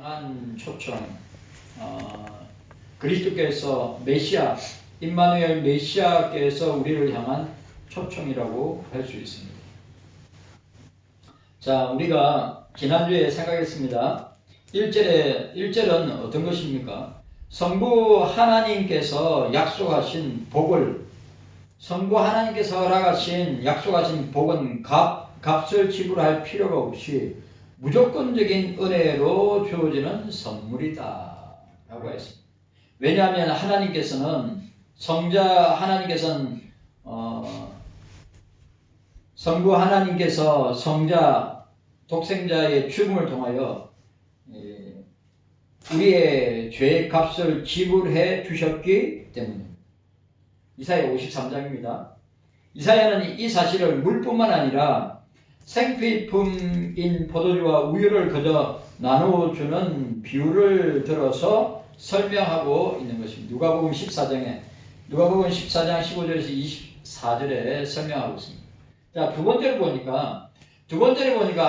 향한 초청, 그리스도께서 메시아, 임마누엘 메시아께서 우리를 향한 초청이라고 할 수 있습니다. 자, 우리가 지난주에 생각했습니다. 1절은 어떤 것입니까? 성부 하나님께서 약속하신 복을, 성부 하나님께서 허락하신 약속하신 복은 값을 지불할 필요가 없이 무조건적인 은혜로 주어지는 선물이다 라고 했습니다. 왜냐하면 하나님께서는 성부 하나님께서 성자 독생자의 죽음을 통하여 우리의 죄의 값을 지불해 주셨기 때문입니다. 이사야 53장입니다. 이사야는 이 사실을 물뿐만 아니라 생필품인 포도주와 우유를 그저 나누어주는 비유를 들어서 설명하고 있는 것입니다. 누가복음 14장 15절에서 24절에 설명하고 있습니다. 자, 두 번째로 보니까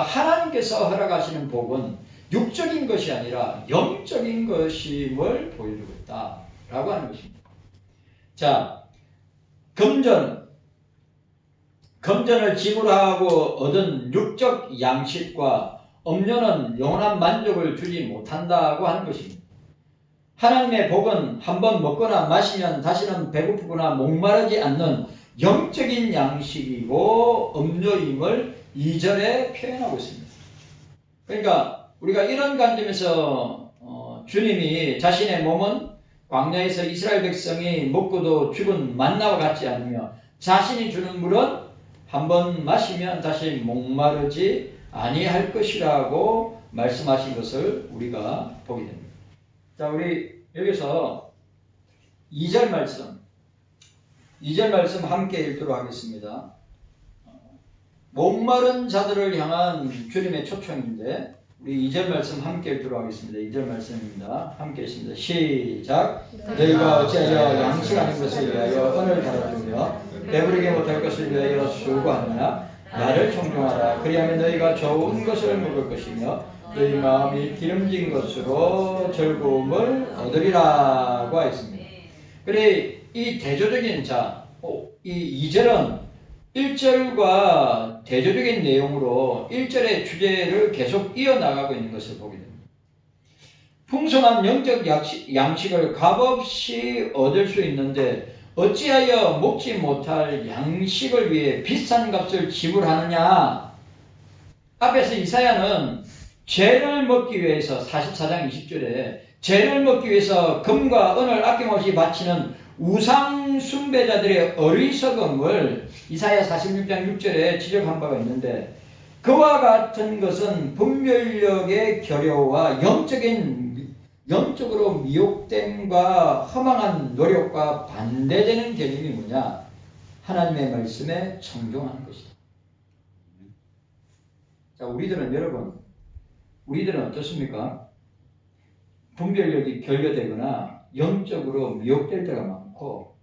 하나님께서 허락하시는 복은 육적인 것이 아니라 영적인 것임을 보여주고 있다라고 하는 것입니다. 자, 금전을 지불하고 얻은 육적 양식과 음료는 영원한 만족을 주지 못한다고 하는 것입니다. 하나님의 복은 한번 먹거나 마시면 다시는 배고프거나 목마르지 않는 영적인 양식이고 음료임을 2절에 표현하고 있습니다. 그러니까 우리가 이런 관점에서 주님이 자신의 몸은 광야에서 이스라엘 백성이 먹고도 죽은 만나와 같지 않으며 자신이 주는 물은 한번 마시면 다시 목마르지 아니할 것이라고 말씀하신 것을 우리가 보게 됩니다. 자, 우리 여기서 2절 말씀 함께 읽도록 하겠습니다. 목마른 자들을 향한 주님의 초청인데 우리 2절 말씀 함께 읽도록 하겠습니다. 2절 말씀입니다. 함께 읽습니다. 시작. 너희가 어찌하여 양식 아닌 것을 위하여 은을 달아주며 배부르게 못할 것을 위하여 수고하느냐. 나를 청종하라. 그리하면 너희가 좋은 것을 먹을 것이며 너희 마음이 기름진 것으로 즐거움을 얻으리라고 하였습니다. 그래, 이 대조적인 이 2절은 1절과 대조적인 내용으로 1절의 주제를 계속 이어나가고 있는 것을 보게 됩니다. 풍성한 영적 양식을 값없이 얻을 수 있는데 어찌하여 먹지 못할 양식을 위해 비싼 값을 지불하느냐. 앞에서 이사야는 죄를 먹기 위해서 44장 20절에 죄를 먹기 위해서 금과 은을 아낌없이 바치는 우상 숭배자들의 어리석음을 이사야 46장 6절에 지적한 바가 있는데 그와 같은 것은 분별력의 결여와 영적으로 미혹됨과 허망한 노력과 반대되는 개념이 뭐냐? 하나님의 말씀에 청종하는 것이다. 자, 우리들은 어떻습니까? 분별력이 결여되거나 영적으로 미혹될 때가 많고,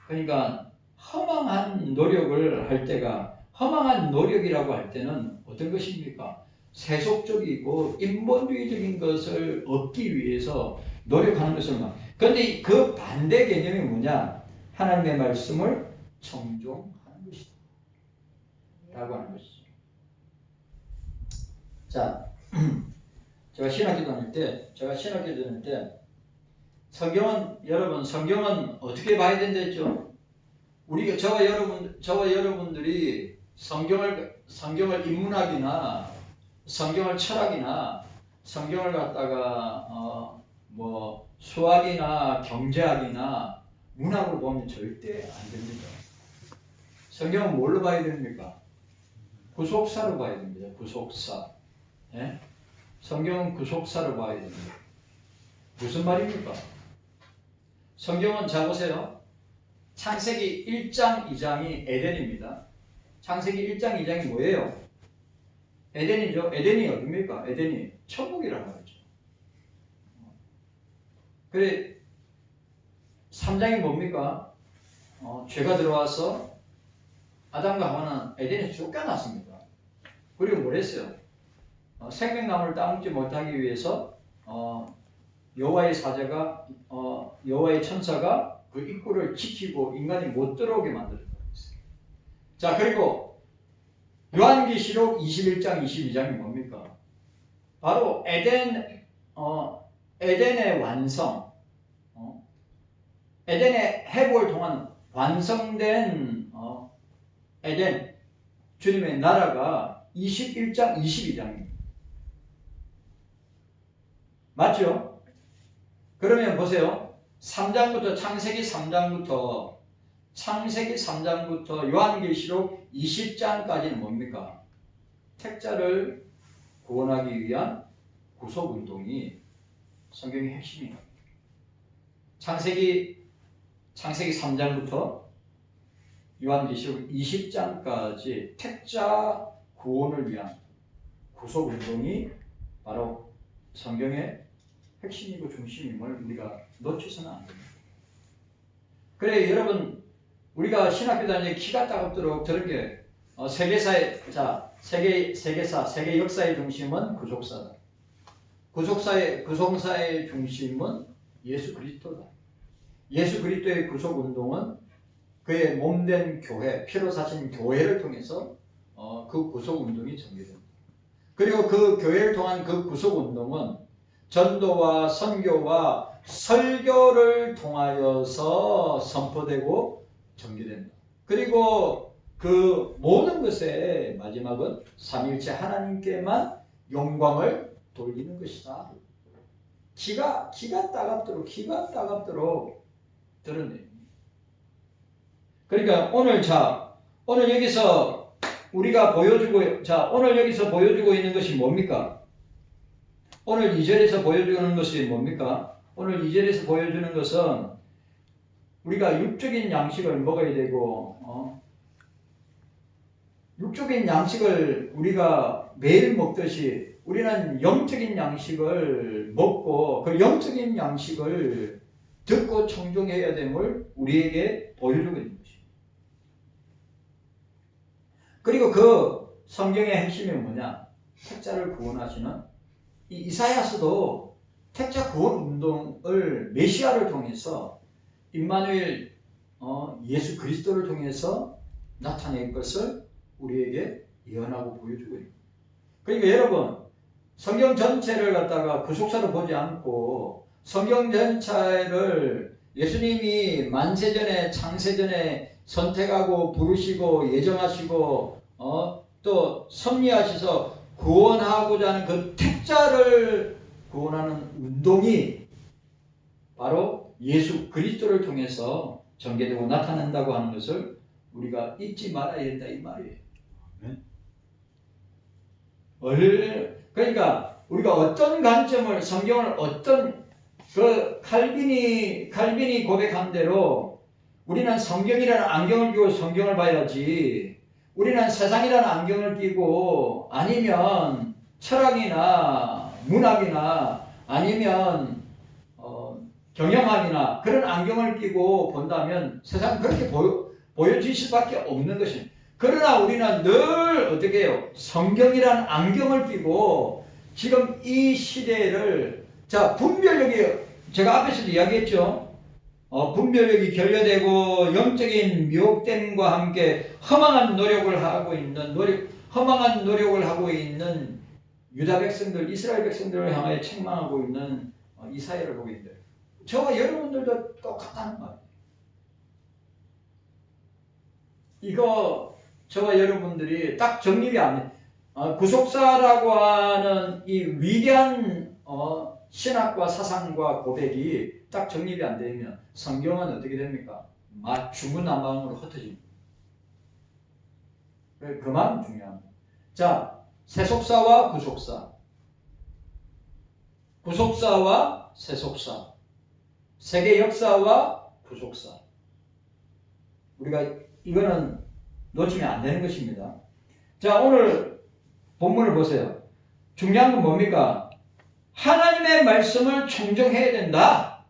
그러니까 허망한 노력이라고 할 때는 어떤 것입니까? 세속적이고 인본주의적인 것을 얻기 위해서 노력하는 것을 그런데 그 반대 개념이 뭐냐? 하나님의 말씀을 청종하는 것이다 라고 하는 것이죠. 자, 제가 신학기도 다닐 때 성경은 어떻게 봐야 된다 했죠? 저와 여러분들이 성경을 인문학이나 성경을 철학이나 성경을 갖다가 수학이나 경제학이나 문학으로 보면 절대 안 됩니다. 성경은 뭘로 봐야 됩니까? 구속사로 봐야 됩니다. 구속사. 예? 성경은 구속사로 봐야 됩니다. 무슨 말입니까? 성경은 자 보세요. 창세기 1장 2장이 에덴입니다. 창세기 1장 2장이 뭐예요? 에덴이죠. 에덴이 어딥니까? 에덴이 천국이라고 하죠. 그래 3장이 뭡니까? 죄가 들어와서 아담과 하와는 에덴에서 쫓겨났습니다. 그리고 뭘 했어요? 생명나무를 따먹지 못하기 위해서 여호와의 사자가 여호와의 천사가 그 입구를 지키고 인간이 못 들어오게 만들었다고 했어요. 자, 그리고 요한계시록 21장 22장이 뭡니까? 바로 에덴의 완성, 에덴의 해볼 동안 완성된 에덴 주님의 나라가 21장 22장입니다. 맞죠? 그러면 보세요. 3장부터 창세기 3장부터 요한계시록 20장까지는 뭡니까? 택자를 구원하기 위한 구속운동이 성경의 핵심이에요. 창세기 3장부터 요한계시록 20장까지 택자 구원을 위한 구속운동이 바로 성경의 핵심이고 중심임을 우리가 놓치서는 안 됩니다. 그래, 여러분, 우리가 신학교 다닐 때 키가 따갑도록 들은 게 세계 역사의 중심은 구속사다. 구속사의 중심은 예수 그리스도다. 예수 그리스도의 구속 운동은 그의 몸된 교회, 피로 사신 교회를 통해서 그 구속 운동이 전개됩니다. 그리고 그 교회를 통한 그 구속 운동은 전도와 선교와 설교를 통하여서 선포되고 전개된다. 그리고 그 모든 것의 마지막은 삼위일체 하나님께만 영광을 돌리는 것이다. 기가 따갑도록 드러내요. 그러니까 오늘 여기서 우리가 오늘 여기서 보여주고 있는 것이 뭡니까? 오늘 2절에서 보여주는 것이 뭡니까? 오늘 2절에서 보여주는 것은 우리가 육적인 양식을 먹어야 되고, 육적인 양식을 우리가 매일 먹듯이 우리는 영적인 양식을 먹고 그 영적인 양식을 듣고 청종해야 됨을 우리에게 보여주고 있는 것입니다. 그리고 그 성경의 핵심이 뭐냐? 택자를 구원하시는 이사야서도 택자 구원 운동을 메시아를 통해서 임마누엘 예수 그리스도를 통해서 나타낼 것을 우리에게 예언하고 보여주고 있습니다. 그러니까 여러분, 성경 전체를 갖다가 구속사로 보지 않고 성경 전체를 예수님이 만세전에 창세전에 선택하고 부르시고 예정하시고 또 섭리하셔서 구원하고자 하는 그 택자를 구원하는 운동이 바로 예수 그리스도를 통해서 전개되고 나타난다고 하는 것을 우리가 잊지 말아야 된다 이 말이에요. 그러니까 우리가 어떤 관점을 성경을 어떤 칼빈이 고백한 대로 우리는 성경이라는 안경을 끼고 성경을 봐야지, 우리는 세상이라는 안경을 끼고 아니면 철학이나 문학이나 아니면 경영학이나 그런 안경을 끼고 본다면 세상은 그렇게 보여질 수밖에 없는 것입니다. 그러나 우리는 늘 어떻게 해요? 성경이라는 안경을 끼고 지금 이 시대를 분별력이 제가 앞에서도 이야기했죠. 분별력이 결여되고 영적인 미혹됨과 함께 허망한 노력을 하고 있는 유다 백성들, 이스라엘 백성들을 향하여 책망하고 있는 이사야를 보게 돼요. 저와 여러분들도 똑같다는 말이에요. 이거 저와 여러분들이 딱 정립이 안 돼. 구속사라고 하는 이 위대한 신학과 사상과 고백이 딱 정립이 안 되면 성경은 어떻게 됩니까? 중구난방으로 흩어집니다. 그만 중요합니다. 세속사와 구속사, 구속사와 세속사, 세계 역사와 구속사. 우리가 이거는 놓치면 안 되는 것입니다. 오늘 본문을 보세요. 중요한 건 뭡니까? 하나님의 말씀을 청정해야 된다.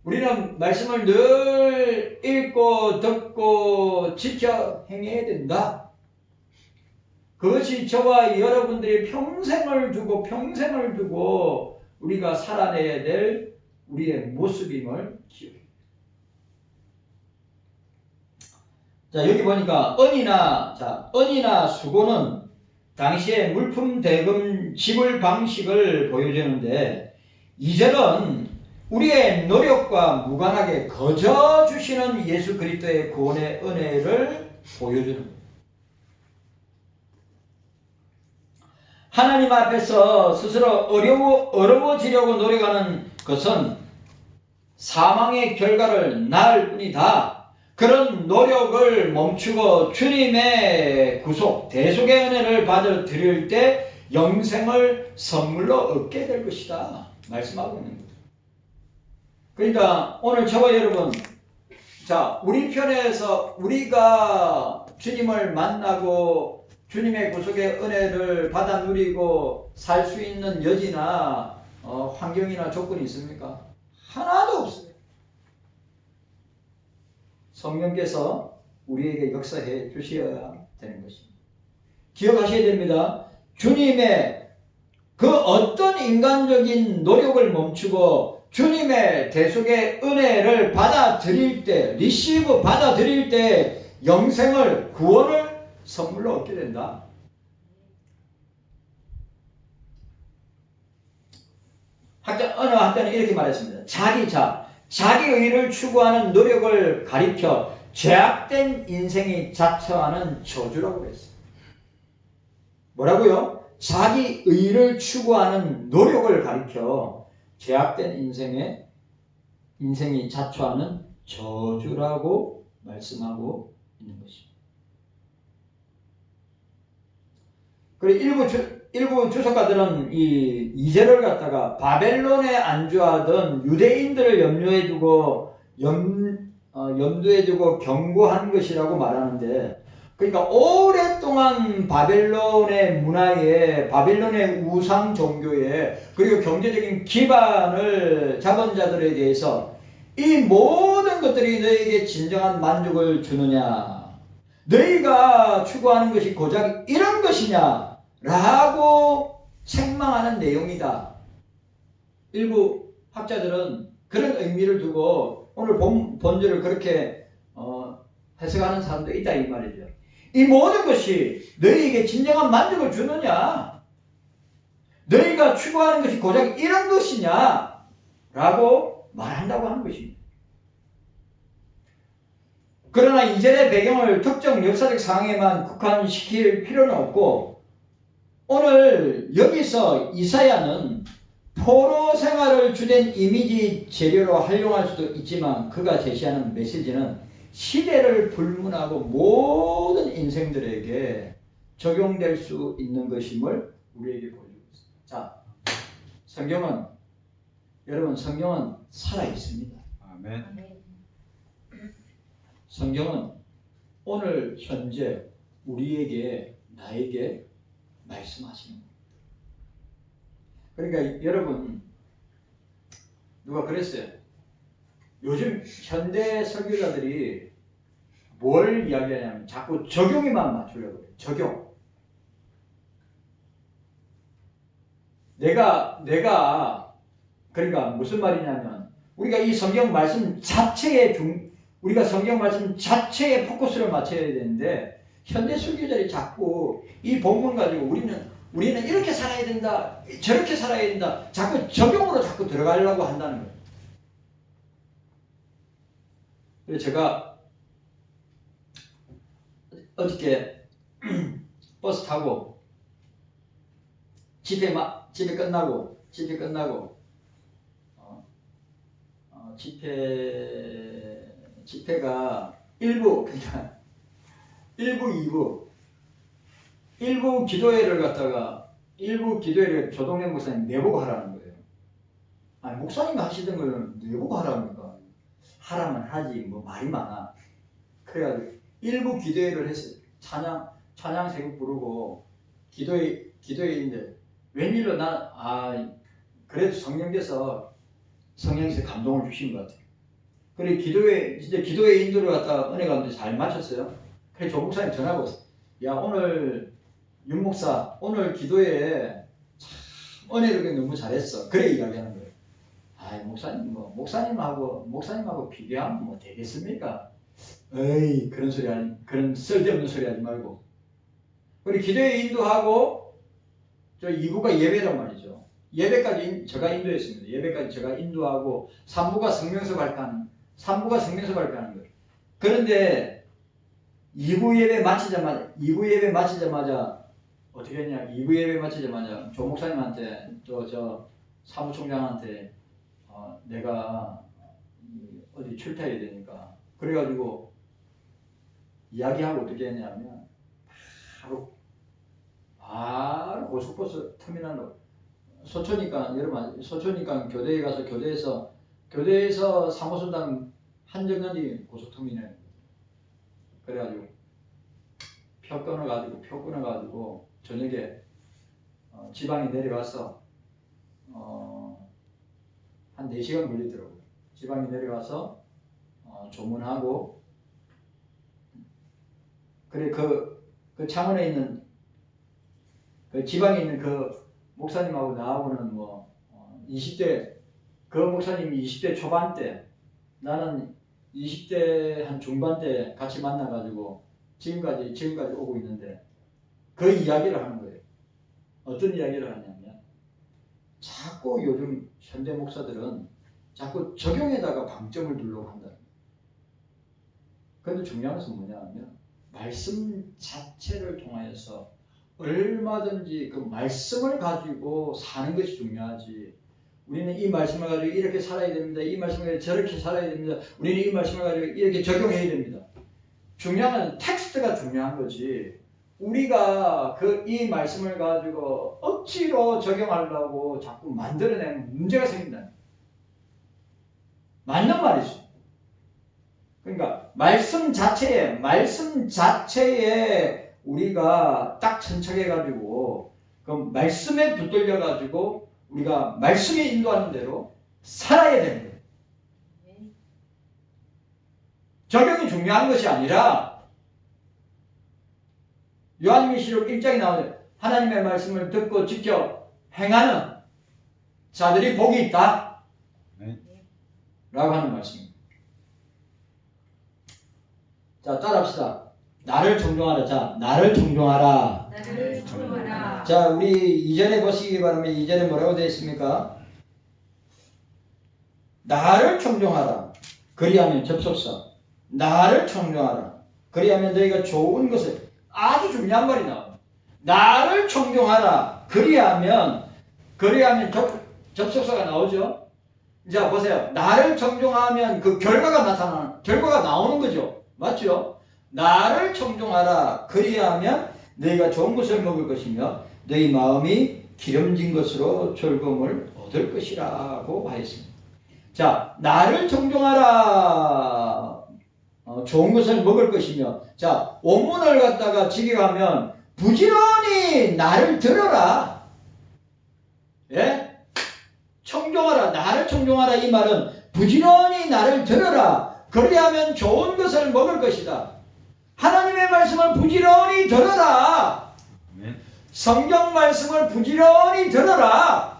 우리는 말씀을 늘 읽고 듣고 지켜 행해야 된다. 그것이 저와 여러분들이 평생을 두고 우리가 살아내야 될 우리의 모습임을 기억해요. 자, 여기 보니까 은이나 수고는 당시의 물품 대금 지불 방식을 보여주는데 2절은 우리의 노력과 무관하게 거저 주시는 예수 그리스도의 구원의 은혜를 보여주는 거예요. 하나님 앞에서 스스로 어려워지려고 노력하는 것은 사망의 결과를 낳을 뿐이다. 그런 노력을 멈추고 주님의 구속, 대속의 은혜를 받아 드릴 때 영생을 선물로 얻게 될 것이다. 말씀하고 있는 거죠. 그러니까 오늘 저와 여러분, 자, 우리 편에서 우리가 주님을 만나고 주님의 구속의 은혜를 받아 누리고 살 수 있는 여지나 환경이나 조건이 있습니까? 하나도 없어요. 성령께서 우리에게 역사해 주셔야 되는 것입니다. 기억하셔야 됩니다. 주님의 그 어떤 인간적인 노력을 멈추고 주님의 대속의 은혜를 받아들일 때, 리시브 받아들일 때 영생을, 구원을 선물로 얻게 된다. 어느 학자는 이렇게 말했습니다. 자기 의를 추구하는 노력을 가리켜 죄악된 인생이 자처하는 저주라고 그랬어요. 뭐라고요? 자기 의를 추구하는 노력을 가리켜 죄악된 인생이 자초하는 저주라고 말씀하고 있는 것입니다. 그리고 일부 주석가들은 이 2절을 갖다가 바벨론에 안주하던 유대인들을 염두에 두고 경고한 것이라고 말하는데, 그러니까 오랫동안 바벨론의 문화에, 바벨론의 우상 종교에, 그리고 경제적인 기반을 잡은 자들에 대해서 이 모든 것들이 너에게 진정한 만족을 주느냐, 너희가 추구하는 것이 고작 이런 것이냐 라고 책망하는 내용이다. 일부 학자들은 그런 의미를 두고 오늘 본절을 그렇게 해석하는 사람도 있다 이 말이죠. 이 모든 것이 너희에게 진정한 만족을 주느냐, 너희가 추구하는 것이 고작 이런 것이냐 라고 말한다고 하는 것입니다. 그러나 이절의 배경을 특정 역사적 상황에만 국한시킬 필요는 없고, 오늘 여기서 이사야는 포로 생활을 주된 이미지 재료로 활용할 수도 있지만 그가 제시하는 메시지는 시대를 불문하고 모든 인생들에게 적용될 수 있는 것임을 우리에게 보여주고 있습니다. 자, 여러분 성경은 살아있습니다. 아멘. 성경은 오늘 현재 우리에게, 나에게 말씀하시는 겁니다. 그러니까 여러분, 누가 그랬어요. 요즘 현대 설교자들이 뭘 이야기하냐면 자꾸 적용에만 맞추려고 해요. 적용. 그러니까 무슨 말이냐면 우리가 이 성경 말씀 자체에 우리가 성경 말씀 자체에 포커스를 맞춰야 되는데, 현대 설교자들이 자꾸 이 본문 가지고 우리는 이렇게 살아야 된다, 저렇게 살아야 된다, 자꾸 적용으로 자꾸 들어가려고 한다는 거예요. 그래서 제가 어저께 버스 타고 집회 끝나고 집회가 1부, 그러니까 1부, 2부 기도회를 갖다가 1부 기도회를 조동현 목사님 내보고 하라는 거예요. 아니, 목사님이 하시던 걸 내보고 하라니까. 하라면 하지, 뭐 말이 많아. 그래가지고 1부 기도회를 했어요. 찬양 세곡 부르고 기도회인데 웬일로 그래도 성령께서 감동을 주신 것 같아요. 그래 기도회 인도를 갖다가 은혜 가운데 잘 마쳤어요. 그래 조 목사님 전화가 왔어요. 야, 오늘 윤 목사 오늘 기도에 참 은혜롭게 너무 잘했어. 그래 이야기하는 거예요. 아, 목사님하고 비교하면 뭐 되겠습니까? 에이, 그런 쓸데없는 소리 하지 말고. 우리 기도에 인도하고, 저 2부가 예배란 말이죠. 예배까지 제가 인도했습니다. 예배까지 제가 인도하고, 3부가 성명서 발표하는 거예요. 그런데 2부 예배 마치자마자, 어떻게 했냐, 2부 예배 마치자마자, 조 목사님한테, 또 저 사무총장한테, 내가 어디 출타해야 되니까. 그래가지고, 이야기하고 어떻게 했냐면, 바로 고속버스 터미널로 소초니까 여러분 소초니까 교대에 가서 교대에서 사무소당 한정연이 고속터미널 그래가지고 표 끊어가지고 저녁에 지방에 내려가서 한 4시간 걸리더라고요. 지방에 내려가서 조문하고 그래 그 창원에 있는 그 지방에 있는 그 목사님하고 나하고는 20대 그 목사님이 20대 초반 때 나는 20대 한 중반 때 같이 만나가지고 지금까지 오고 있는데 그 이야기를 하는 거예요. 어떤 이야기를 하냐면 자꾸 요즘 현대 목사들은 자꾸 적용에다가 방점을 두려고 한다. 그런데 중요한 것은 뭐냐 하면 말씀 자체를 통하여서 얼마든지 그 말씀을 가지고 사는 것이 중요하지. 우리는 이 말씀을 가지고 이렇게 살아야 됩니다. 이 말씀을 가지고 저렇게 살아야 됩니다. 우리는 이 말씀을 가지고 이렇게 적용해야 됩니다. 중요한 건 텍스트가 중요한 거지. 우리가 이 말씀을 가지고 억지로 적용하려고 자꾸 만들어내면 문제가 생긴다. 맞는 말이죠. 그러니까 말씀 자체에 우리가 딱 천착해가지고 그 말씀에 붙들려가지고 우리가 말씀에 인도하는 대로 살아야 되는 거예요. 적용이 중요한 것이 아니라 요한계시록 1장에 나오는 하나님의 말씀을 듣고 지켜 행하는 자들이 복이 있다 라고 하는 말씀입니다. 자, 따라합시다. 나를 존중하라. 자, 나를 존중하라. 자, 우리 2절에 보시기 바랍니다. 2절에 뭐라고 되어 있습니까? 나를 존중하라. 그리하면 접속사. 나를 존중하라. 그리하면 너희가 좋은 것을 아주 중요한 말이 나와요. 나를 존중하라. 그리하면 접속사가 나오죠. 자, 보세요. 나를 존중하면 그 결과가 나오는 거죠. 맞죠? 나를 존중하라. 그리하면 너희가 좋은 것을 먹을 것이며 너희 마음이 기름진 것으로 즐거움을 얻을 것이라고 하였습니다. 자, 나를 존중하라. 좋은 것을 먹을 것이며, 자, 원문을 갖다가 직역하면 부지런히 나를 들어라. 예? 존중하라. 나를 존중하라. 이 말은 부지런히 나를 들어라. 그리하면 좋은 것을 먹을 것이다. 하나님의 말씀을 부지런히 들어라. 성경 말씀을 부지런히 들어라.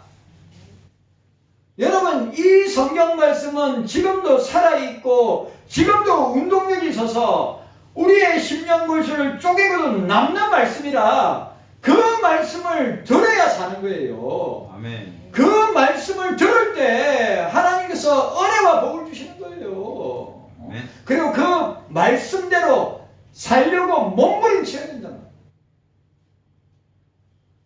여러분, 이 성경 말씀은 지금도 살아있고 지금도 운동력이 있어서 우리의 심령 골수를 쪼개고도 남는 말씀이라 그 말씀을 들어야 사는 거예요. 아멘. 그 말씀을 들을 때 하나님께서 은혜와 복을 주시는 거예요. 아멘. 그리고 그 말씀대로 살려고 몸부림쳐야 된다.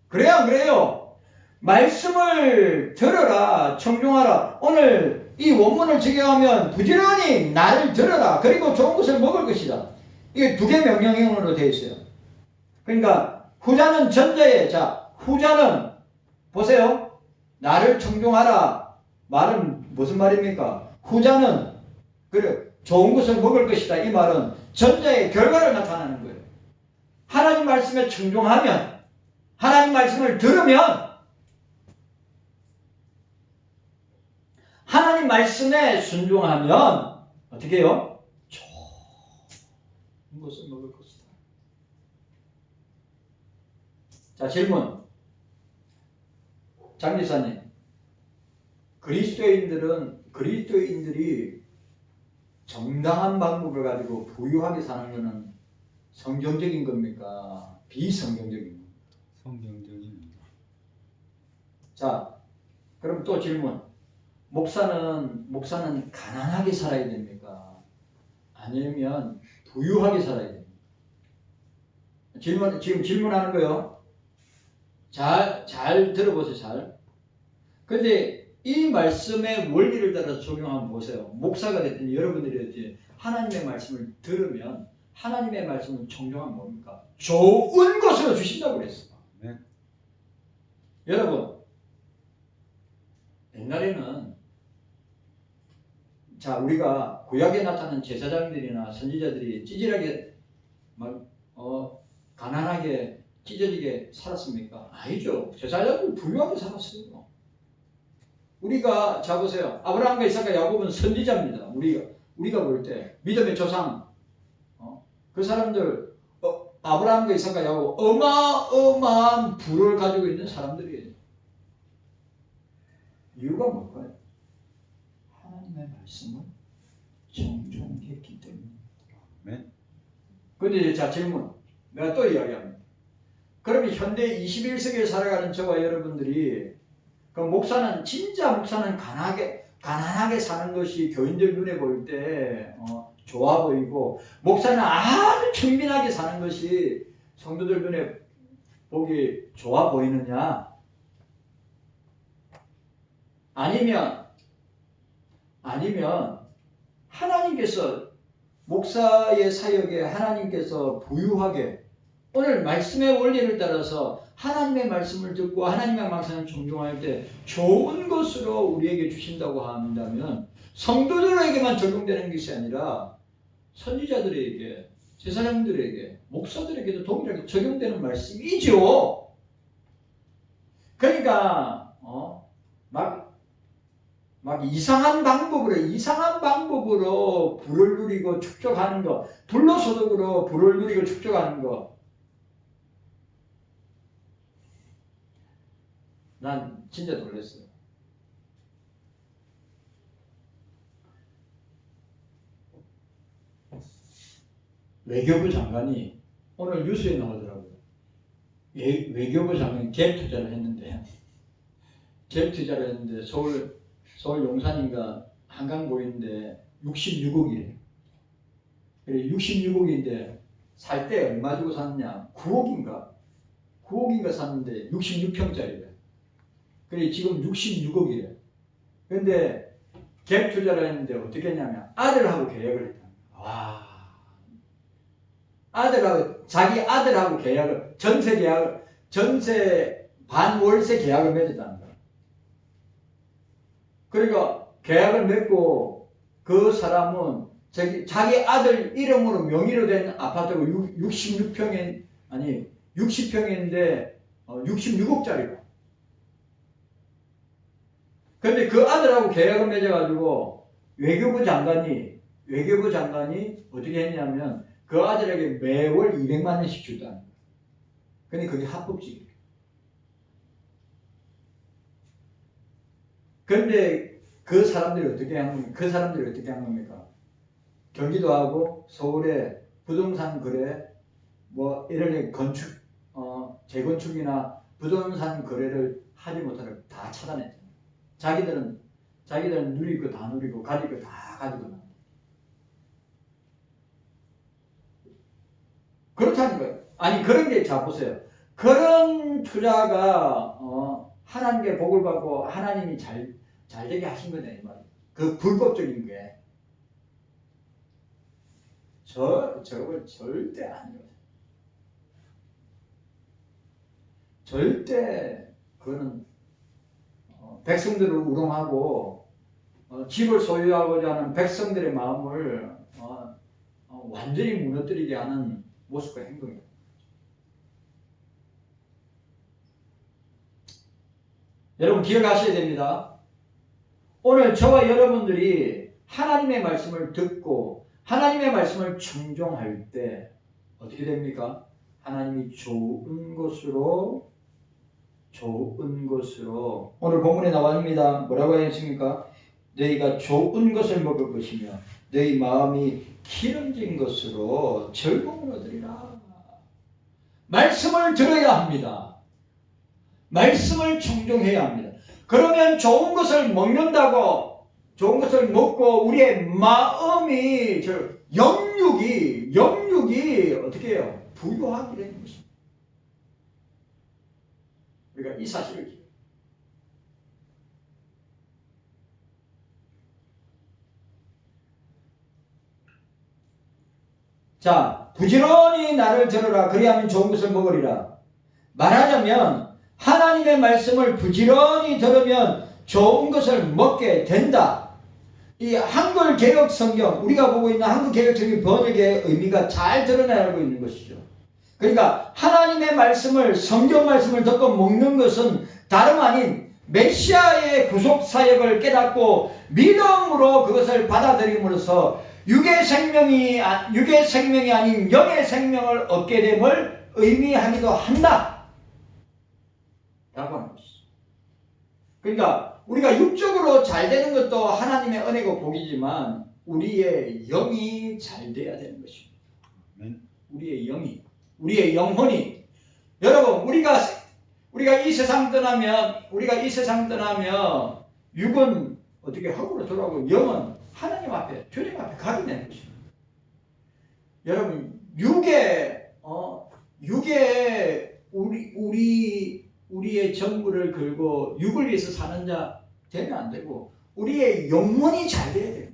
그래요, 안 그래요? 말씀을 들어라, 청중하라. 오늘 이 원문을 적용하면 부지런히 나를 들어라. 그리고 좋은 것을 먹을 것이다. 이게 두 개 명령형으로 되어 있어요. 그러니까 후자는 전자에, 자, 후자는 보세요. 나를 청중하라. 말은 무슨 말입니까? 후자는 그래 좋은 것을 먹을 것이다. 이 말은 전자의 결과를 나타내는 거예요. 하나님 말씀에 청중하면, 하나님 말씀을 들으면, 하나님 말씀에 순종하면 어떻게 해요? 좋은 것을 먹을 것이다. 자, 질문. 장지사님, 그리스도인들이 정당한 방법을 가지고 부유하게 사는 것은 성경적인 겁니까? 비성경적인 겁니까? 성경적입니다. 자, 그럼 또 질문. 목사는 가난하게 살아야 됩니까? 아니면 부유하게 살아야 됩니까? 지금 질문하는 거요. 잘 들어보세요, 잘. 근데 이 말씀의 원리를 따라서 적용하면 보세요. 목사가 됐든 여러분들이 됐든 하나님의 말씀을 들으면 하나님의 말씀을 정정하면 뭡니까? 좋은 것으로 주신다고 그랬어. 네. 여러분, 옛날에는 자, 우리가 구약에 나타난 제사장들이나 선지자들이 찌질하게 가난하게 찢어지게 살았습니까? 아니죠. 제사장들은 부유하게 살았어요. 우리가 자 보세요. 아브라함과 이삭과 야곱은 선지자입니다. 우리가 볼 때 믿음의 조상, 그 사람들 아브라함과 이삭과 야곱 어마어마한 부를 가지고 있는 사람들이에요. 이유가 뭘까요? 하나님의 말씀을 정중했기 때문입니다. 네. 근데 자, 질문. 내가 또 이야기합니다. 그러면 현대 21세기에 살아가는 저와 여러분들이 그 진짜 목사는 가난하게 사는 것이 교인들 눈에 볼 때 좋아 보이고, 목사는 아주 청빈하게 사는 것이 성도들 눈에 보기 좋아 보이느냐? 아니면 하나님께서 목사의 사역에 하나님께서 부유하게 오늘 말씀의 원리를 따라서 하나님의 말씀을 듣고 하나님의 말씀을 존중할 때 좋은 것으로 우리에게 주신다고 한다면 성도들에게만 적용되는 것이 아니라 선지자들에게, 제사장들에게, 목사들에게도 동일하게 적용되는 말씀이죠. 그러니까 막 이상한 방법으로 부를 누리고 축적하는 거, 불로소득으로 부를 누리고 축적하는 거, 난 진짜 놀랐어요. 외교부 장관이 오늘 뉴스에 나오더라고요. 외교부 장관이 갭 투자를 했는데 서울 용산인가 한강보인데 66억이에요. 그래 66억인데 살 때 얼마 주고 샀냐? 9억인가 샀는데 66평짜리래. 그래 지금 66억이에요. 근데 갭 투자를 했는데 어떻게 했냐면 아들하고 계약을 했다. 와. 자기 아들하고 전세 반월세 계약을 맺었다는 거야. 그러니까 계약을 맺고 그 사람은 자기 아들 이름으로 명의로 된 아파트가 60평인데 66억짜리고. 근데 그 아들하고 계약을 맺어가지고 외교부 장관이 어떻게 했냐면 그 아들에게 매월 200만 원씩 줬다는 거야. 근데 그게 합법적이에요. 그런데 그 사람들이 어떻게 한 겁니까? 경기도하고 서울에 부동산 거래, 이런 재건축이나 부동산 거래를 하지 못하도록 다 차단했잖아요. 자기들은 누릴 거 다 누리고 가질 거 다 가지고 나. 그렇다는 거예요. 아니 그런 게 자 보세요. 그런 투자가 하나님께 복을 받고 하나님이 잘 되게 하신 거다 이 말이에요. 그 불법적인 게 저걸 절대 아니에요. 절대 그거는 백성들을 우롱하고 집을 소유하고자 하는 백성들의 마음을 완전히 무너뜨리게 하는 모습과 행동이에요. 여러분 기억하셔야 됩니다. 오늘 저와 여러분들이 하나님의 말씀을 듣고 하나님의 말씀을 청종할 때 어떻게 됩니까? 하나님이 좋은 것으로 오늘 본문에 나옵니다. 뭐라고 했습니까? 너희가 좋은 것을 먹을 것이며 너희 마음이 기름진 것으로 즐거움을 얻으리라. 말씀을 들어야 합니다. 말씀을 청종해야 합니다. 그러면 좋은 것을 먹는다고, 좋은 것을 먹고 우리의 마음이, 영육이 어떻게 해요? 부유하게 되는 것입니다. 우리가 이 사실을 자, 부지런히 나를 들으라. 그리하면 좋은 것을 먹으리라. 말하자면 하나님의 말씀을 부지런히 들으면 좋은 것을 먹게 된다. 이 한글 개혁 성경, 우리가 보고 있는 한글 개혁 성경 번역의 의미가 잘 드러나고 있는 것이죠. 그러니까 하나님의 말씀을, 성경 말씀을 듣고 먹는 것은 다름 아닌 메시아의 구속 사역을 깨닫고 믿음으로 그것을 받아들임으로써 육의 생명이 아닌 영의 생명을 얻게 됨을 의미하기도 한다 라고 하는 것이죠. 그러니까 우리가 육적으로 잘 되는 것도 하나님의 은혜고 복이지만 우리의 영이 잘 돼야 되는 것입니다. 우리의 영혼이, 여러분, 우리가 이 세상 떠나면 육은 어떻게 흙으로 돌아오고 영은 하나님 앞에, 주님 앞에 가게 되는 것입니다. 여러분, 육에 우리의 전부를 걸고 육을 위해서 사는 자 되면 안 되고 우리의 영혼이 잘 돼야 됩니다.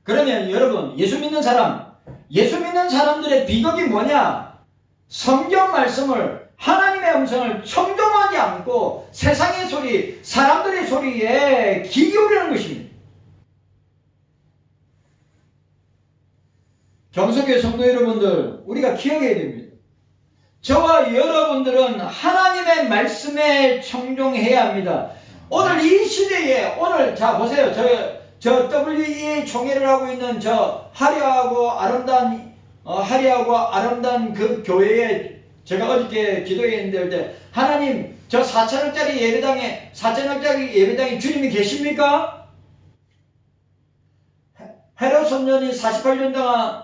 그러면 여러분, 예수 믿는 사람들의 비극이 뭐냐? 성경 말씀을, 하나님의 음성을 청종하지 않고 세상의 소리, 사람들의 소리에 귀 기울이는 것입니다. 경성교회 성도 여러분들, 우리가 기억해야 됩니다. 저와 여러분들은 하나님의 말씀에 청종해야 합니다. 오늘 이 시대에, 자 보세요. 저 WEA 총회를 하고 있는 저 화려하고 아름다운 그 교회에 제가 어저께 기도했는데 때 하나님, 저 4천억짜리 예배당에 주님이 계십니까? 헤롯 선전이 48년 동안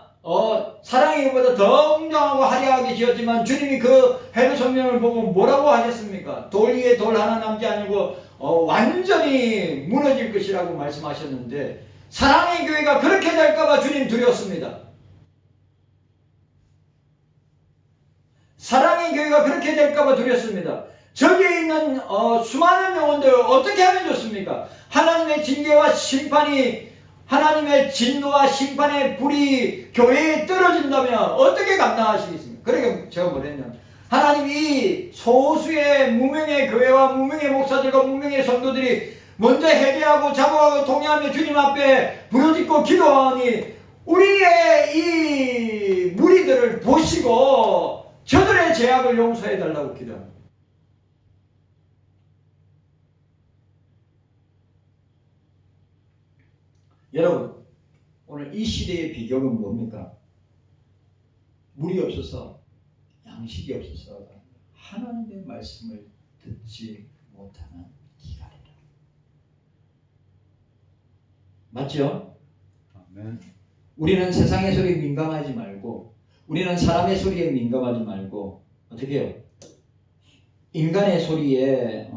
사랑의 이보다 더 웅장하고 화려하게 지었지만 주님이 그 헤롯 선전을 보고 뭐라고 하셨습니까? 돌 위에 돌 하나 남지 아니고 완전히 무너질 것이라고 말씀하셨는데 사랑의 교회가 그렇게 될까봐 주님 두려웠습니다. 사랑의 교회가 그렇게 될까봐 두렵습니다. 저기에 있는 수많은 영혼들 어떻게 하면 좋습니까? 하나님의 징계와 심판이, 하나님의 진노와 심판의 불이 교회에 떨어진다면 어떻게 감당하시겠습니까? 그러니까 제가 뭐랬냐면 하나님이 소수의 무명의 교회와 무명의 목사들과 무명의 성도들이 먼저 회개하고 자복하고 통회하며 주님 앞에 부르짖고 기도하니 우리의 이 무리들을 보시고 저들의 죄악을 용서해 달라고 기도합니다. 여러분, 오늘 이 시대의 비극은 뭡니까? 물이 없어서, 양식이 없어서 하나님의 말씀을 듣지 못하는 기간이다. 맞죠? 아멘. 우리는 세상의 소리에 민감하지 말고, 우리는 사람의 소리에 민감하지 말고, 어떻게 해요? 인간의 소리에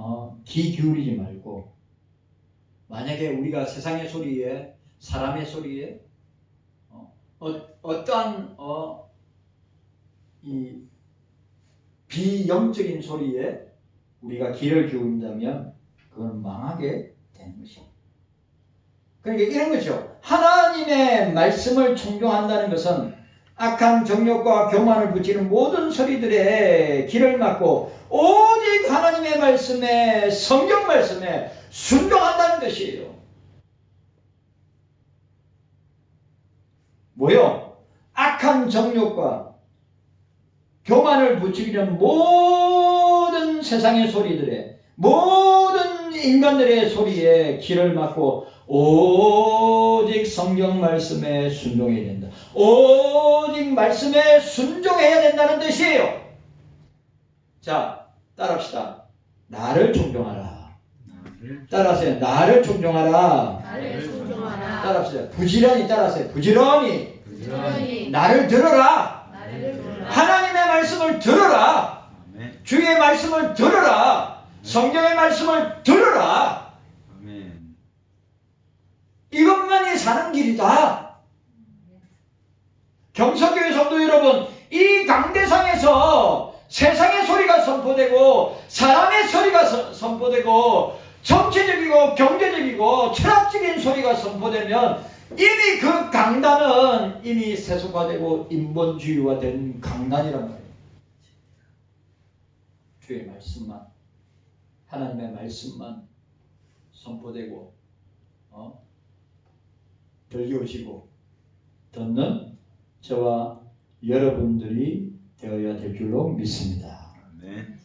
귀 기울이지 말고, 만약에 우리가 세상의 소리에, 사람의 소리에, 어떠한 이 비영적인 소리에 우리가 귀를 기울인다면 그건 망하게 되는 것입니다. 그러니까 이런 거죠. 하나님의 말씀을 청종한다는 것은 악한 정욕과 교만을 붙이는 모든 소리들의 귀를 막고 오직 하나님의 말씀에, 성경 말씀에 순종한다는 것이에요. 뭐요? 악한 정욕과 교만을 부추기는 모든 세상의 소리들에, 모든 인간들의 소리에 귀를 막고 오직 성경 말씀에 순종해야 된다. 오직 말씀에 순종해야 된다는 뜻이에요. 자, 따라합시다. 나를 존경하라. 나를 따라하세요. 나를 존경하라. 나를 존중하라. 따라합시다. 부지런히 따라하세요. 부지런히 부지런히 나를 들어라. 나를 들어라. 하나님의 말씀을 들어라. 아멘. 주의 말씀을 들어라. 성경의 말씀을 들어라. 아멘. 이것만이 사는 길이다. 경서교회 성도 여러분, 이 강대상에서 세상의 소리가 선포되고 사람의 소리가 선포되고 정치적이고 경제적이고 철학적인 소리가 선포되면 이미 그 강단은 이미 세속화되고 인본주의화된 강단이란 말이에요. 주의 말씀만, 하나님의 말씀만 선포되고 들려지고 듣는 저와 여러분들이 되어야 될 줄로 믿습니다. 아멘.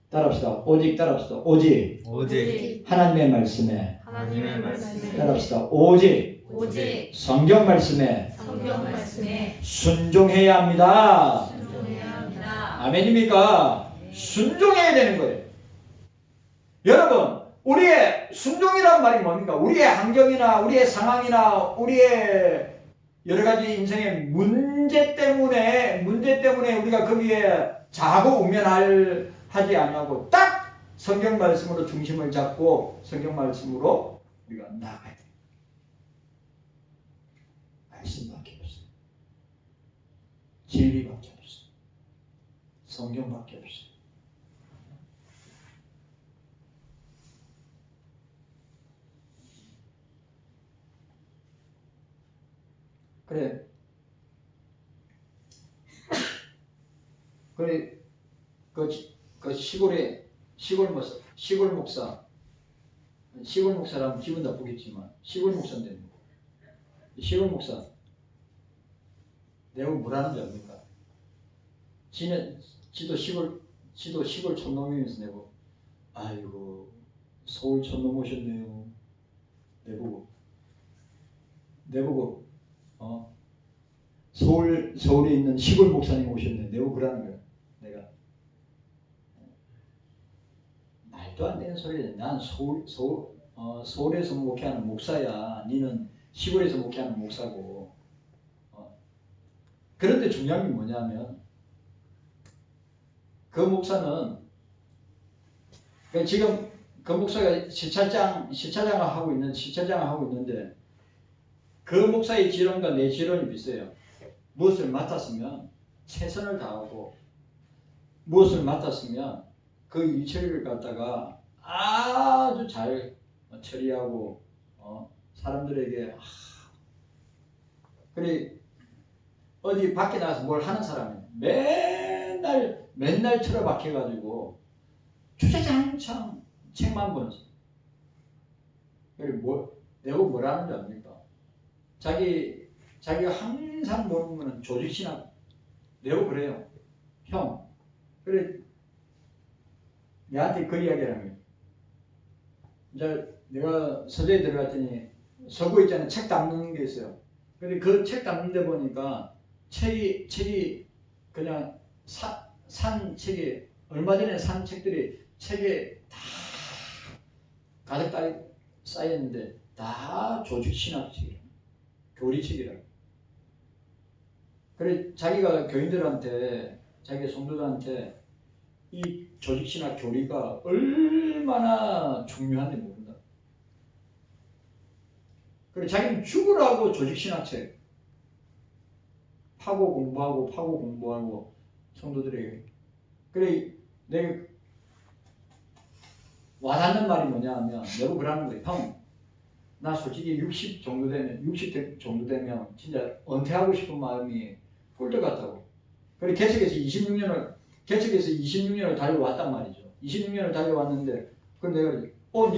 따라합시다. 오직 따라합시다. 오직 오직 하나님의 말씀에 하나님의 말씀에 따라합시다. 오직 오직 성경 말씀에 성경 말씀에 순종해야 합니다. 순종해야 합니다. 아멘입니까? 순종해야 되는 거예요. 여러분, 우리의 순종이란 말이 뭡니까? 우리의 환경이나 우리의 상황이나 우리의 여러 가지 인생의 문제 때문에 우리가 거기에 자고우면하지 아니하고 딱 성경 말씀으로 중심을 잡고 성경 말씀으로 우리가 나가야 돼요. 말씀밖에 없어요. 진리밖에 없어요. 성경밖에 없어요. 그래. 그 시골 목사라면 기분 나쁘겠지만 시골 목사인데 시골 목사 내가 뭐라는 줄 압니까? 지도 시골 촌놈이면서 아이고 서울 촌놈 오셨네요. 내보고 서울에 있는 시골 목사님 오셨네. 내가 그러는 거야. 내가 말도 안 되는 소리야. 난 서울에서 목회하는 목사야. 니는 시골에서 목회하는 목사고. 그런데 중요한 게 뭐냐면 그 목사는 지금 그 목사가 시차장을 하고 있는데 그 목사의 지론과 내 지론이 비슷해요. 무엇을 맡았으면 최선을 다하고 무엇을 맡았으면 그 일처리를 갖다가 아주 잘 처리하고 사람들에게 그래 어디 밖에 나가서 뭘 하는 사람이 맨날 틀어박혀가지고 주차장창 책만 보는 사람. 그리고 내가 뭐라는 줄 압니까? 자기가 항상 보는 조직신학 내가 그래요. 형 그래 내한테 그 이야기를 하는 거예요. 이제 내가 서재에 들어갔더니 서구에 있잖아요. 책 담는 게 있어요. 근데 그 책 담는 데 보니까 책이 그냥 산 책이 얼마 전에 산 책들이 책에 다 가득 쌓였는데 다 조직신학책이에요. 교리책이라고. 그래 자기가 교인들한테 자기 성도들한테 이 조직신학 교리가 얼마나 중요한지 모른다. 그래 자기는 죽으라고 조직신학책 파고 공부하고 성도들에게. 그래 내가 와닿는 말이 뭐냐 하면 내가 그러는 거예요. 형 나 솔직히 60 정도 되면 진짜 은퇴하고 싶은 마음이 꿀떡 같다고. 그래 개척해서 26년을 달려왔단 말이죠. 26년을 달려왔는데 그럼 내가 니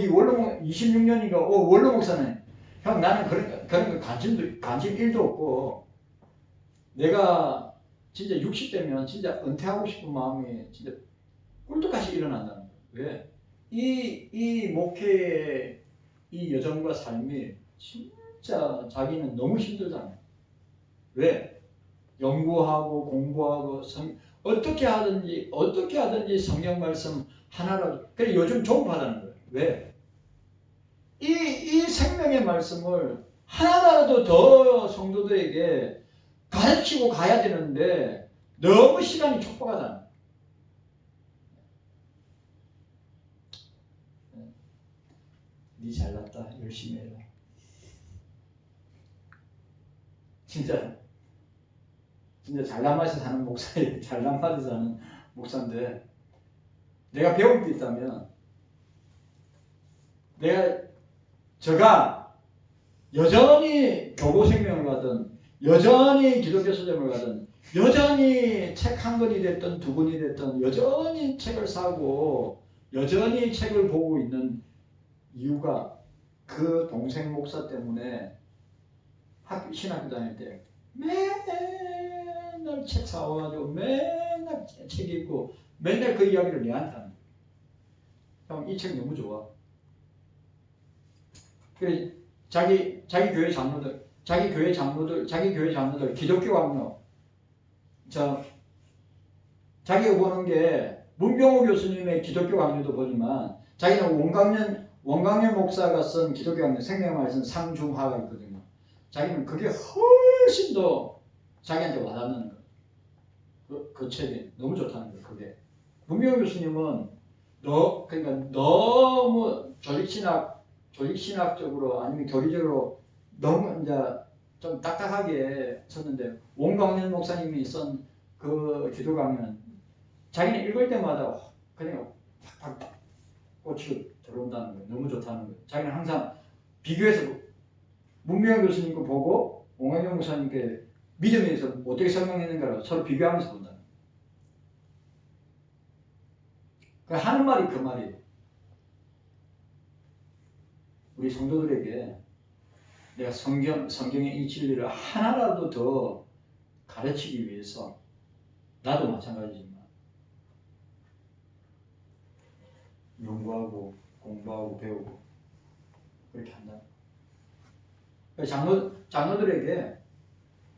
원로 26년이니까 원로 목사네. 형 나는 그런 거 관심 1도 없고 내가 진짜 60대면 진짜 은퇴하고 싶은 마음이 진짜 꿀떡같이 일어난다는 거예요. 왜? 이 목회의 이 여정과 삶이 진짜 자기는 너무 힘들잖아요. 왜? 연구하고 공부하고 어떻게 하든지 성경 말씀 하나라도. 그래 요즘 조급하다는 거예요. 왜? 이 생명의 말씀을 하나라도 더 성도들에게 가르치고 가야 되는데 너무 시간이 촉박하잖아요. 니 잘났다. 열심히 해라. 진짜 잘난 맛에 사는 목사예요. 잘난 맛에 사는 목사인데 내가 배울 게 있다면 제가 여전히 교보 생명을 가든 여전히 기독교 서점을 가든 여전히 책 한 권이 됐든 두 권이 됐든 여전히 책을 사고 여전히 책을 보고 있는 이유가 그 동생 목사 때문에 신학교 다닐 때 맨날 책 사와가지고 맨날 책 읽고 맨날 그 이야기를 내한테 하는 거야. 형, 이 책 너무 좋아. 그래, 자기 교회 장로들, 자기 교회 장로들, 기독교 강요, 자기가 보는 게 문병호 교수님의 기독교 강요도 보지만 자기는 원광년 목사가 쓴 기독교 강요 생명의 말씀 상중하가 있거든요. 자기는 그게 훨씬 더 자기한테 와닿는 거예요. 그 책이 너무 좋다는 거예요. 그게 문병호 교수님은 그러니까 너무 조직신학적으로 아니면 교리적으로 너무 이제 좀 딱딱하게 썼는데 원광년 목사님이 쓴 그 기도 강연 자기는 읽을 때마다 그냥 팍팍 꽂히고 들어온다는 거예요. 너무 좋다는 거예요. 자기는 항상 비교해서 문명호 교수님 거 보고 원광년 목사님께 믿음에 대해서 어떻게 설명했는가를 서로 비교하면서 본다는 거예요. 하는 말이 그 말이에요. 우리 성도들에게 내가 성경의 이 진리를 하나라도 더 가르치기 위해서 나도 마찬가지지만 연구하고 공부하고 배우고 그렇게 한다. 장로들에게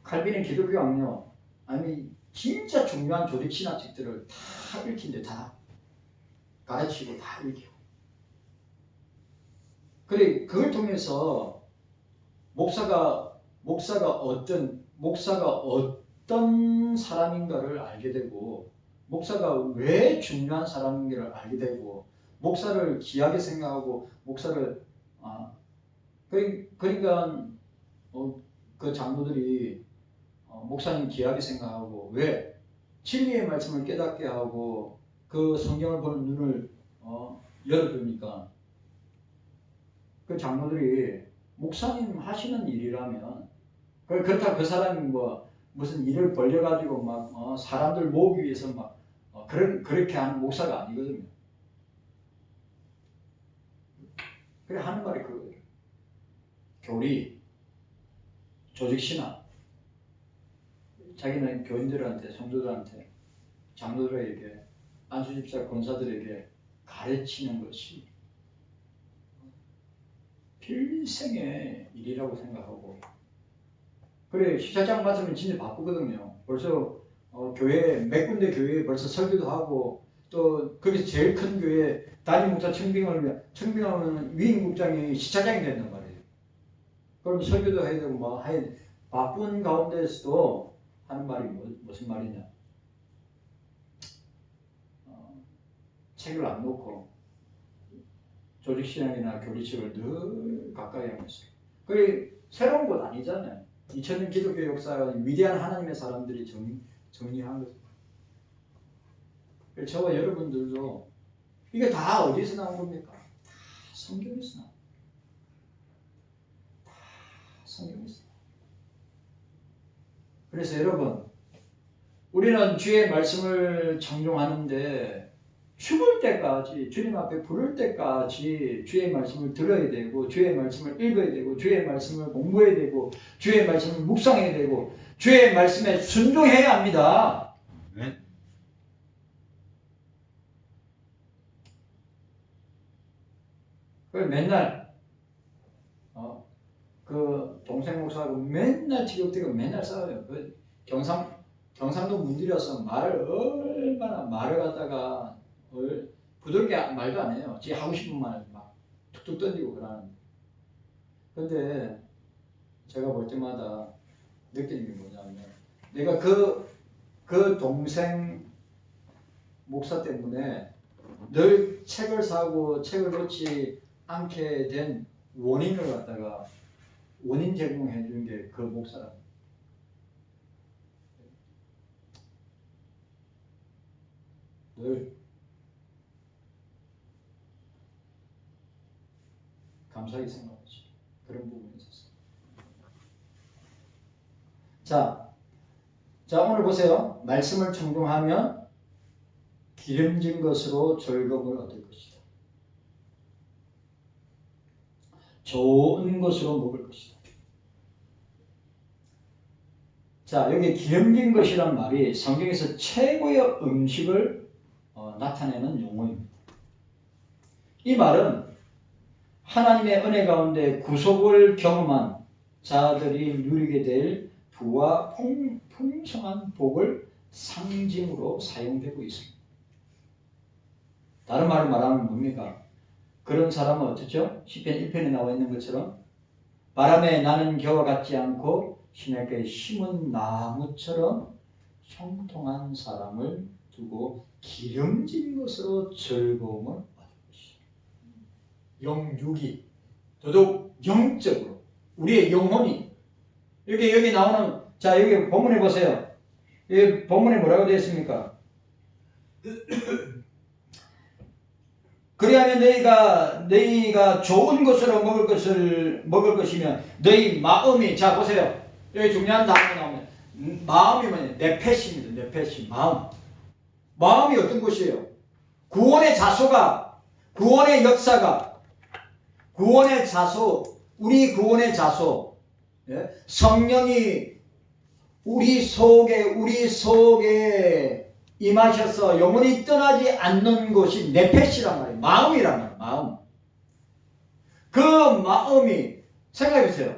칼빈의 기독교 강요 아니 진짜 중요한 조직 신학책들을 다 읽힌데 다 가르치고 다 읽히고 그래 그걸 통해서 목사가 어떤 사람인가를 알게 되고 목사가 왜 중요한 사람인가를 알게 되고 목사를 귀하게 생각하고 목사를 그러니까 그 장로들이 목사님 귀하게 생각하고 왜 진리의 말씀을 깨닫게 하고 그 성경을 보는 눈을 열어주니까 그 장로들이 목사님 하시는 일이라면 그렇다고 그 사람이 무슨 일을 벌려가지고 막 사람들 모으기 위해서 막 그렇게 하는 목사가 아니거든요. 그래 하는 말이 그거예요. 교리, 조직신학 자기는 교인들한테 성도들한테 장로들에게 안수집사 권사들에게 가르치는 것이 필생의 일이라고 생각하고 그래 시사장 말씀이 진짜 바쁘거든요. 벌써 교회 몇 군데 교회에 벌써 설교도 하고 또 거기서 제일 큰 교회 담임 목사 청빙하면 위임국장이 시차장이 된단 말이에요. 그럼 설교도 해야 되고 바쁜 가운데서도 하는 말이 무슨 말이냐? 책을 안 놓고 조직신학이나 교리책을 늘 가까이 하면서 그게 새로운 것 아니잖아요. 2000년 기독교 역사가 위대한 하나님의 사람들이 정리한 거죠. 저와 여러분들도 이게 다 어디서 나온 겁니까? 다 성경에서 나온 다 성경에서 나온 그래서 여러분 우리는 주의 말씀을 청종하는데 죽을 때까지 주님 앞에 부를 때까지 주의 말씀을 들어야 되고 주의 말씀을 읽어야 되고 주의 말씀을 공부해야 되고 주의 말씀을 묵상해야 되고 주의 말씀에 순종해야 합니다. 네. 그걸 맨날 동생 목사하고 맨날 지겹대고 맨날 싸워요. 그 경상도 문들여서 말을 갖다가 부드럽게 말도 안 해요. 지 하고 싶은 말 막 툭툭 던지고 그러는. 근데 제가 볼 때마다 느끼는 게 뭐냐면 내가 그 동생 목사 때문에 늘 책을 사고 책을 놓지 않게 된 원인을 갖다가 원인 제공해 준 게 그 목사라. 늘 감사하게 생각하지. 그런 부분이 있었어요. 자 오늘 보세요. 말씀을 청종하면 기름진 것으로 즐거움을 얻을 것이다. 좋은 것으로 먹을 것이다. 자, 여기 기름진 것이란 말이 성경에서 최고의 음식을 나타내는 용어입니다. 이 말은 하나님의 은혜 가운데 구속을 경험한 자들이 누리게 될 부와 풍성한 복을 상징으로 사용되고 있습니다. 다른 말로 말하면 뭡니까? 그런 사람은 어떻죠? 시편 1편에 나와 있는 것처럼 바람에 나는 겨와 같지 않고 시냇가에 심은 나무처럼 형통한 사람을 두고 기름진 것으로 즐거움을 얻을 것이다. 영육이 더더욱 영적으로 우리의 영혼이 여기 나오는 자 여기 본문에 보세요. 여기 본문에 뭐라고 되어 있습니까? 그리하면 너희가 좋은 것으로 먹을 것이면 너희 마음이 자 보세요. 여기 중요한 단어가 나오면 마음이 뭐냐? 네펫입니다. 네펫이 마음이 어떤 것이에요? 구원의 자소가 구원의 역사가 구원의 자소 우리 구원의 자소 예? 성령이 우리 속에 임하셔서 영원히 떠나지 않는 것이 네펫이란 말이에요. 마음이란 말이에요. 마음. 그 마음이 생각해 보세요.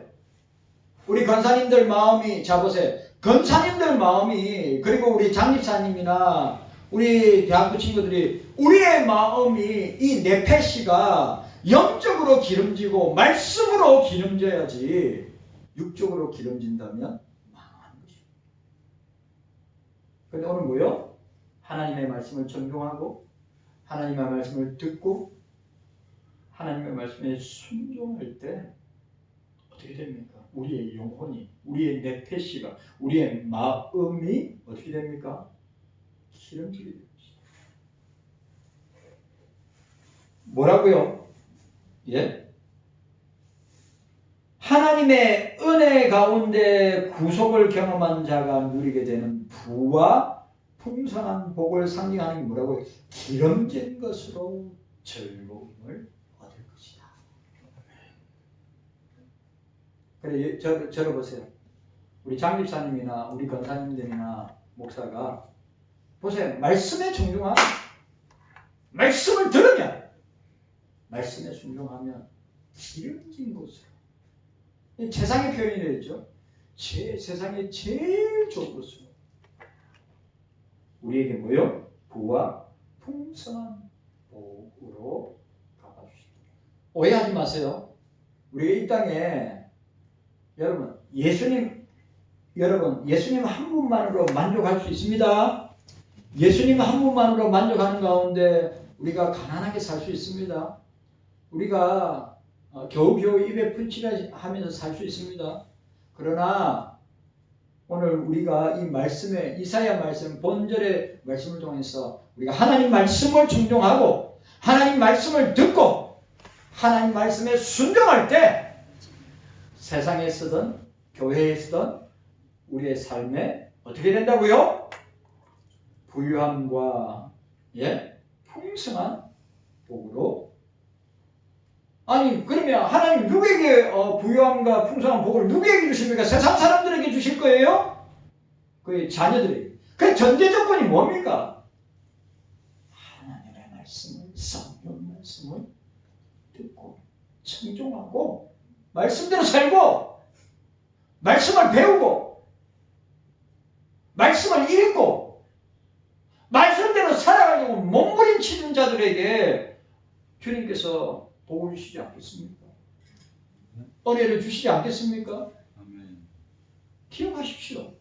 우리 권사님들 마음이 자 보세요. 권사님들 마음이 그리고 우리 장집사님이나 우리 대학부 친구들이 우리의 마음이 이 네펫이가 영적으로 기름지고 말씀으로 기름져야지 육적으로 기름진다면 망하는 것입니다. 근데 오늘 뭐요? 하나님의 말씀을 존중하고 하나님의 말씀을 듣고 하나님의 말씀에 순종할 때 어떻게 됩니까? 우리의 영혼이 우리의 네펫이가 우리의 마음이 어떻게 됩니까? 기름지게 됩니다. 뭐라고요? 예? 하나님의 은혜 가운데 구속을 경험한 자가 누리게 되는 부와 풍성한 복을 상징하는 게 뭐라고요? 기름진 것으로 즐거움을 얻을 것이다. 그래, 저를 보세요. 우리 장집사님이나 우리 권사님들이나 목사가 보세요. 말씀에 존중하면 말씀을 들으면 말씀에 순종하면 기름진 것으로 세상의 표현이 되죠. 세상에 제일 좋은 것으로 우리에게 뭐요? 부와 풍성한 복으로 갚아주십니다. 오해하지 마세요. 우리가 이 땅에 예수님 한 분만으로 만족할 수 있습니다. 예수님 한 분만으로 만족하는 가운데 우리가 가난하게 살 수 있습니다. 우리가 겨우겨우 입에 풀칠하면서 살 수 있습니다. 그러나 오늘 우리가 이 말씀에 이사야 말씀 본절의 말씀을 통해서 우리가 하나님 말씀을 존중하고 하나님 말씀을 듣고 하나님 말씀에 순종할 때 세상에 쓰든 교회에 쓰든 우리의 삶에 어떻게 된다고요? 부유함과 풍성한 복으로 아니 그러면 하나님 누구에게 부유함과 풍성한 복을 누구에게 주십니까? 세상 사람들에게 주실 거예요? 그 자녀들에게. 그 전제 조건이 뭡니까? 하나님의 말씀을 성경 말씀을 듣고 청종하고 말씀대로 살고 말씀을 배우고 말씀을 읽고 말씀대로 살아가려고 몸부림치는 자들에게 주님께서 복을 주시지 않겠습니까? 은혜를 주시지 않겠습니까? 아멘. 기억하십시오.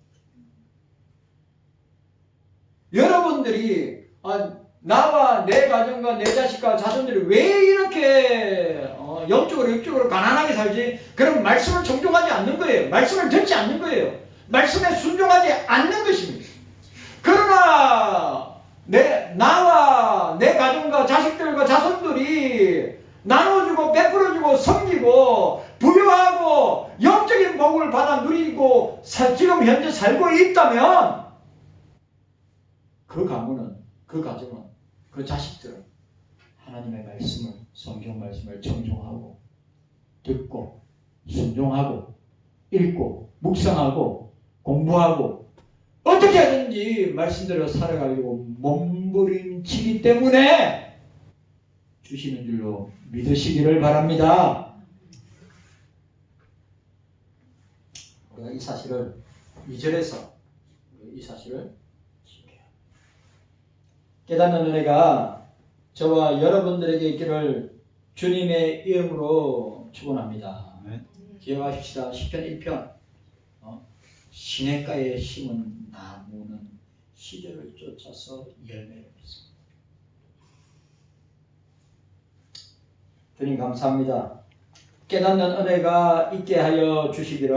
여러분들이 나와 내 가정과 내 자식과 자손들이 왜 이렇게 영적으로 육적으로 가난하게 살지? 그럼 말씀을 정종하지 않는 거예요. 말씀을 듣지 않는 거예요. 말씀에 순종하지 않는 것입니다. 그러나 나와 내 가정과 자식들과 자손들이 나눠주고 베풀어주고 섬기고 부유하고 영적인 복을 받아 누리고 지금 현재 살고 있다면 그 가문은, 그 가정은, 그 자식들은 하나님의 말씀을, 성경 말씀을 청종하고 듣고 순종하고 읽고 묵상하고 공부하고 어떻게 하든지 말씀대로 살아가려고 몸부림치기 때문에 주시는 줄로 믿으시기를 바랍니다. 우리가 이 사실을 2절에서 이 사실을 깨닫는 은혜가 저와 여러분들에게 있기를 주님의 이름으로 축원합니다. 아멘. 기억하십시다. 시편 1편 시냇가에 심은 나무는 시절을 쫓아서 열매를 맺습니다. 주님 감사합니다. 깨닫는 은혜가 있게 하여 주시기를